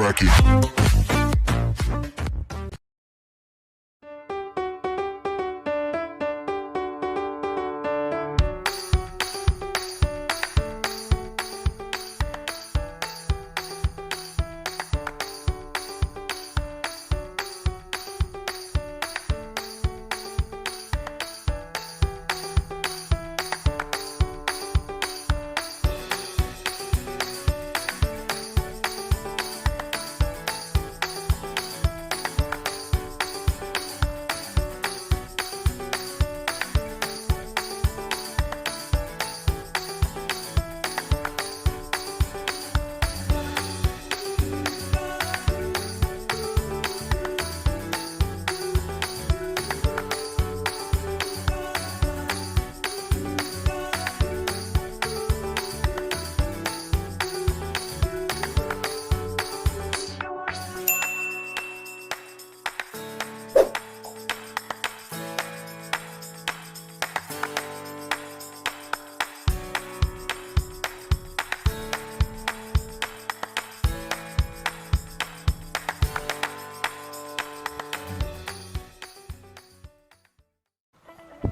laki-laki.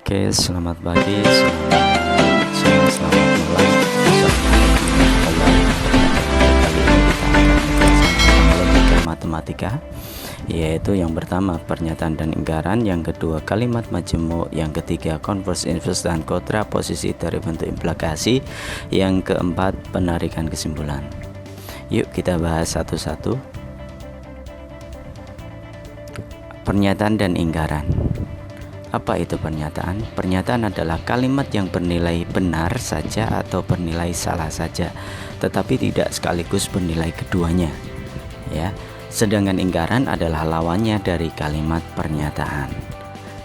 Oke, selamat pagi, selamat siang, selamat malam. Kembali kali ini kita akan logika matematika, yaitu yang pertama pernyataan dan ingkaran, yang kedua kalimat majemuk, yang ketiga konvers, inverse, dan kontraposisi dari bentuk implikasi, yang keempat penarikan kesimpulan. Yuk kita bahas satu-satu. Pernyataan dan ingkaran. Apa itu pernyataan? Pernyataan adalah kalimat yang bernilai benar saja atau bernilai salah saja, tetapi tidak sekaligus bernilai keduanya. Ya, sedangkan ingkaran adalah lawannya dari kalimat pernyataan.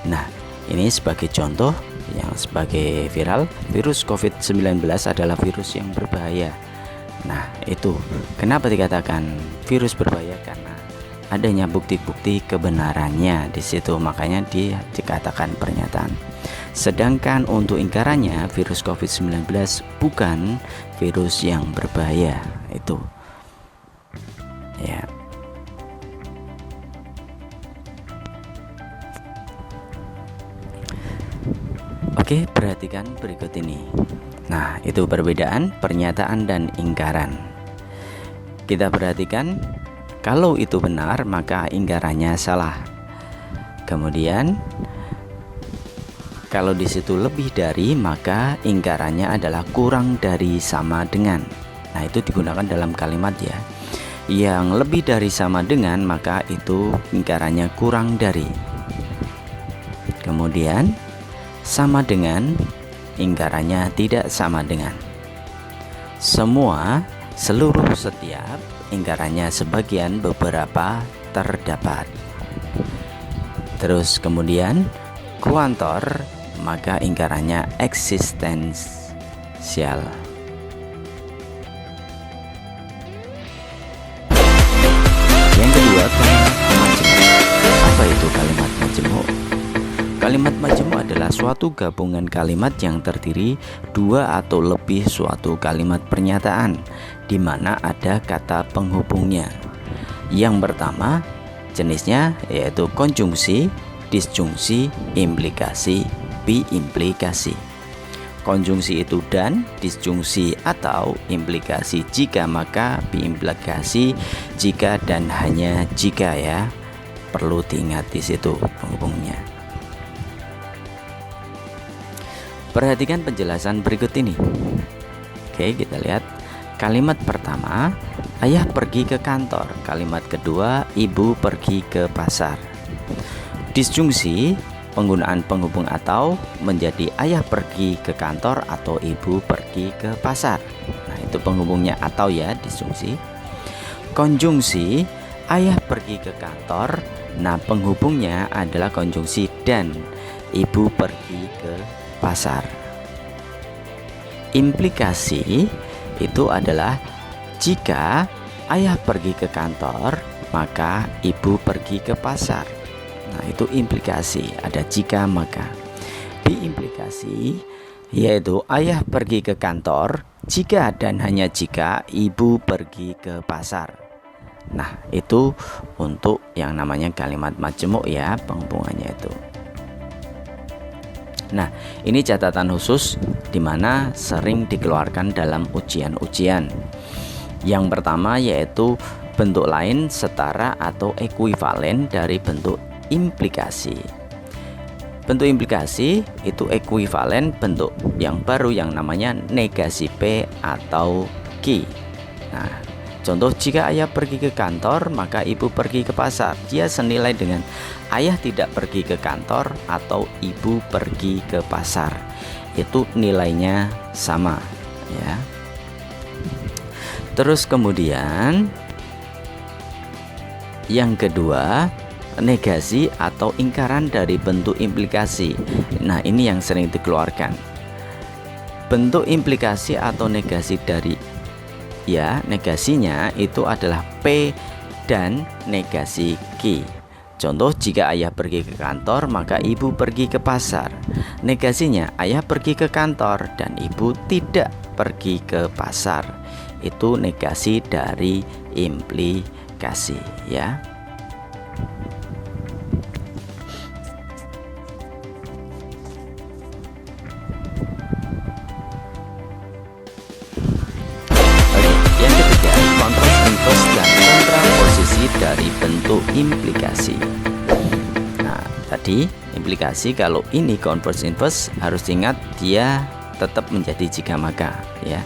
Nah, ini sebagai contoh yang sebagai viral, virus COVID-19 adalah virus yang berbahaya. Nah, itu kenapa dikatakan virus berbahaya? Karena adanya bukti-bukti kebenarannya di situ, makanya dia dikatakan pernyataan. Sedangkan untuk ingkarannya, virus COVID-19 bukan virus yang berbahaya itu. Ya. Oke, perhatikan berikut ini. Nah, itu perbedaan pernyataan dan ingkaran. Kita perhatikan. Kalau itu benar, maka ingkarannya salah. Kemudian, kalau di situ lebih dari, maka ingkarannya adalah kurang dari, sama dengan. Nah, itu digunakan dalam kalimat ya. Yang lebih dari sama dengan, maka itu ingkarannya kurang dari. Kemudian, sama dengan, ingkarannya tidak sama dengan. Semua, seluruh, setiap, ingkarannya sebagian, beberapa, terdapat. Terus kemudian kuantor, maka ingkarannya eksistensial. Yang kedua, kalimat majemuk. Apa itu kalimat majemuk? Kalimat majemuk adalah suatu gabungan kalimat yang terdiri dua atau lebih suatu kalimat pernyataan, di mana ada kata penghubungnya. Yang pertama jenisnya yaitu konjungsi, disjungsi, implikasi, biimplikasi. Konjungsi itu dan, disjungsi atau implikasi jika, maka, biimplikasi jika dan hanya jika ya. Perlu diingat di situ penghubungnya. Perhatikan penjelasan berikut ini. Oke, kita lihat. Kalimat pertama, ayah pergi ke kantor. Kalimat kedua, ibu pergi ke pasar. Disjungsi, penggunaan penghubung atau menjadi ayah pergi ke kantor atau ibu pergi ke pasar. Nah, itu penghubungnya atau ya, disjungsi. Konjungsi, ayah pergi ke kantor. Nah, penghubungnya adalah konjungsi dan, ibu pergi ke pasar. Implikasi itu adalah jika ayah pergi ke kantor, maka ibu pergi ke pasar. Nah, itu implikasi, ada jika maka. Biimplikasi yaitu ayah pergi ke kantor jika dan hanya jika ibu pergi ke pasar. Nah, itu untuk yang namanya kalimat majemuk ya, penghubungannya itu. Nah, ini catatan khusus di mana sering dikeluarkan dalam ujian-ujian. Yang pertama yaitu bentuk lain setara atau ekuivalen dari bentuk implikasi. Bentuk implikasi itu ekuivalen bentuk yang baru yang namanya negasi P atau Q. Nah, contoh, jika ayah pergi ke kantor maka ibu pergi ke pasar. Dia senilai dengan ayah tidak pergi ke kantor atau ibu pergi ke pasar. Itu nilainya sama ya. Terus kemudian yang kedua, negasi atau ingkaran dari bentuk implikasi. Nah, ini yang sering dikeluarkan. Bentuk implikasi atau negasi dari negasinya itu adalah P dan negasi Q. Contoh, jika ayah pergi ke kantor maka ibu pergi ke pasar. Negasinya ayah pergi ke kantor dan ibu tidak pergi ke pasar. Itu negasi dari implikasi ya. Yang ketiga, converse inverse dan kontraposisi dari bentuk implikasi. Nah, tadi implikasi, kalau ini converse inverse harus ingat dia tetap menjadi jika maka ya.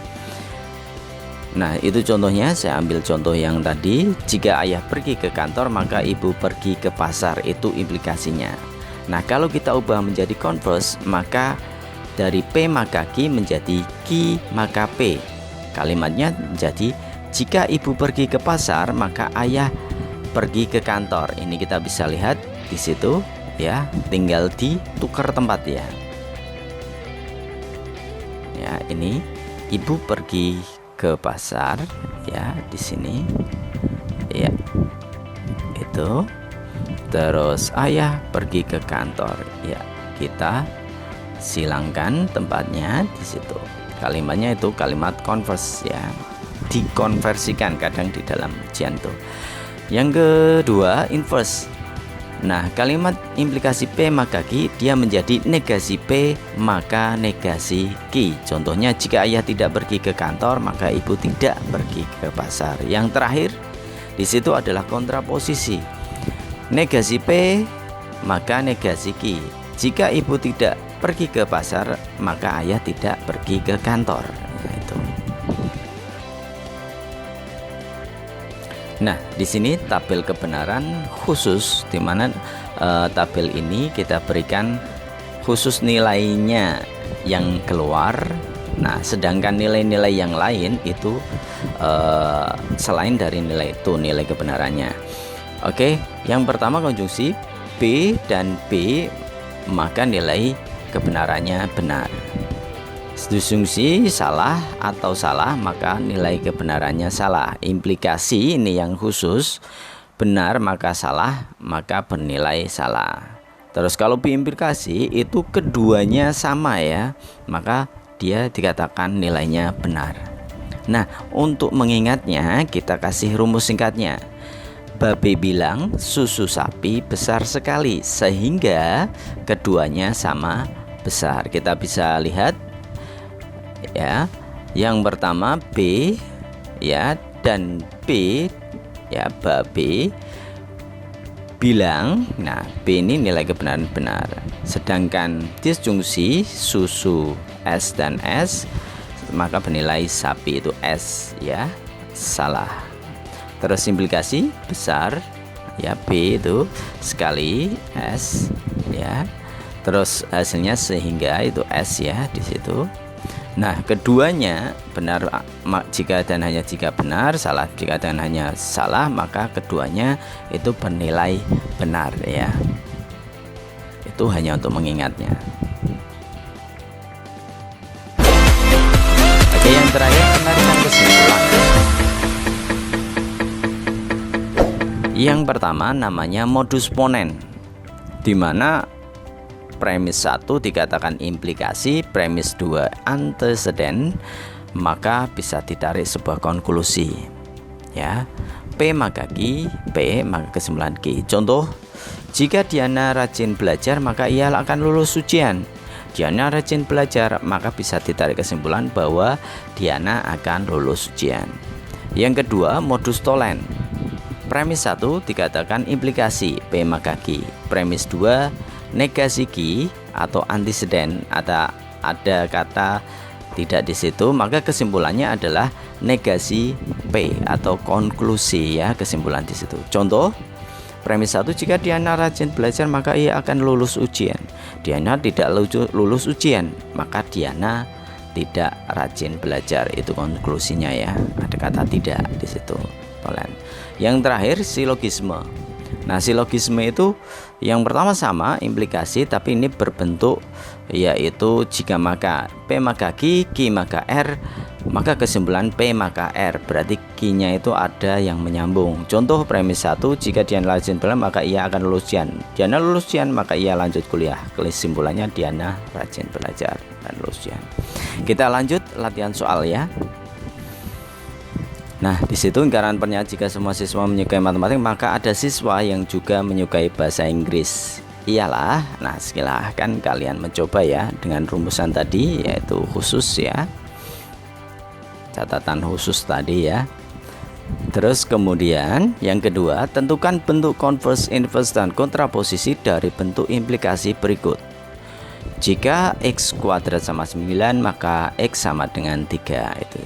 Nah, itu contohnya, saya ambil contoh yang tadi, jika ayah pergi ke kantor maka ibu pergi ke pasar, itu implikasinya. Nah, kalau kita ubah menjadi converse, maka dari P maka Q menjadi Q maka P. Kalimatnya menjadi, jika ibu pergi ke pasar maka ayah pergi ke kantor. Ini kita bisa lihat di situ ya, tinggal ditukar tempat ya. Ya, ini ibu pergi ke pasar ya, di sini ya, itu. Terus ayah pergi ke kantor ya, kita silangkan tempatnya di situ. Kalimatnya itu kalimat converse ya, dikonversikan kadang di dalam ujian tuh. Yang kedua, inverse. Nah, kalimat implikasi P maka Q, dia menjadi negasi P maka negasi Q. Contohnya, jika ayah tidak pergi ke kantor maka ibu tidak pergi ke pasar. Yang terakhir di situ adalah kontraposisi. Negasi P maka negasi Q. Jika ibu tidak pergi ke pasar maka ayah tidak pergi ke kantor. Nah, di sini tabel kebenaran khusus, di mana tabel ini kita berikan khusus nilainya yang keluar. Nah, sedangkan nilai-nilai yang lain itu selain dari nilai itu, nilai kebenarannya. Oke, yang pertama konjungsi B dan B, maka nilai kebenarannya benar. Disjungsi salah atau salah, maka nilai kebenarannya salah. Implikasi ini yang khusus, benar maka salah, maka bernilai salah. Terus kalau biimplikasi itu keduanya sama ya, maka dia dikatakan nilainya benar. Nah, untuk mengingatnya kita kasih rumus singkatnya. Babe bilang susu sapi besar sekali, sehingga keduanya sama besar. Kita bisa lihat ya, yang pertama B ya, dan B ya, babe bilang. Nah, B ini nilai kebenaran benar. Sedangkan disjungsi susu S dan S, maka bernilai sapi itu S ya, salah. Terus implikasi besar ya, B itu sekali S ya. Terus hasilnya sehingga itu S ya di situ. Nah, keduanya benar jika dan hanya jika benar, salah jika dan hanya salah, maka keduanya itu bernilai benar ya. Itu hanya untuk mengingatnya. Oke, yang terakhir penarikan kesimpulan. Yang pertama namanya modus ponen, di mana premis 1 dikatakan implikasi, premis 2 antecedent, maka bisa ditarik sebuah konklusi ya. P maka Q, P maka kesimpulan Q. Contoh, jika Diana rajin belajar maka ia akan lulus ujian. Diana rajin belajar maka bisa ditarik kesimpulan bahwa Diana akan lulus ujian. Yang kedua, modus tolen. Premis 1 dikatakan implikasi P maka Q. Premis 2 negasi Q atau anteseden, ada kata tidak di situ, maka kesimpulannya adalah negasi P atau konklusi ya, kesimpulan di situ. Contoh, premis 1, jika Diana rajin belajar maka ia akan lulus ujian. Diana tidak lulus ujian, maka Diana tidak rajin belajar. Itu konklusinya ya. Ada kata tidak di situ. Yang terakhir, silogisme. Nah, silogisme itu yang pertama sama implikasi, tapi ini berbentuk yaitu jika maka. P maka Q, Q maka R, maka kesimpulan P maka R, berarti Q-nya itu ada yang menyambung. Contoh premis 1, jika Diana rajin belajar maka ia akan lulus ujian. Diana lulus ujian maka ia lanjut kuliah. Kesimpulannya Diana rajin belajar dan lulus ujian. Kita lanjut latihan soal ya. Nah, di situ lingkaran pernyataan jika semua siswa menyukai matematika maka ada siswa yang juga menyukai bahasa Inggris. Iyalah. Nah, silahkan kalian mencoba ya dengan rumusan tadi, yaitu khusus ya. Catatan khusus tadi ya. Terus kemudian yang kedua, tentukan bentuk konvers, inverse dan kontraposisi dari bentuk implikasi berikut. Jika x kuadrat sama 9 maka x sama dengan 3 itu.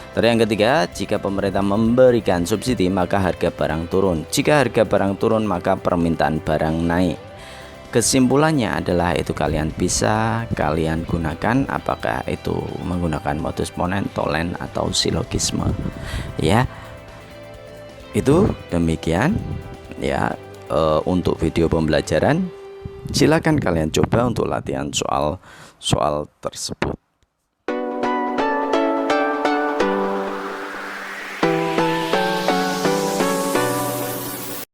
Terus yang ketiga, jika pemerintah memberikan subsidi maka harga barang turun. Jika harga barang turun maka permintaan barang naik. Kesimpulannya adalah itu kalian bisa kalian gunakan, apakah itu menggunakan modus ponen, tolen atau silogisme. Ya. Itu demikian ya untuk video pembelajaran. Silakan kalian coba untuk latihan soal tersebut.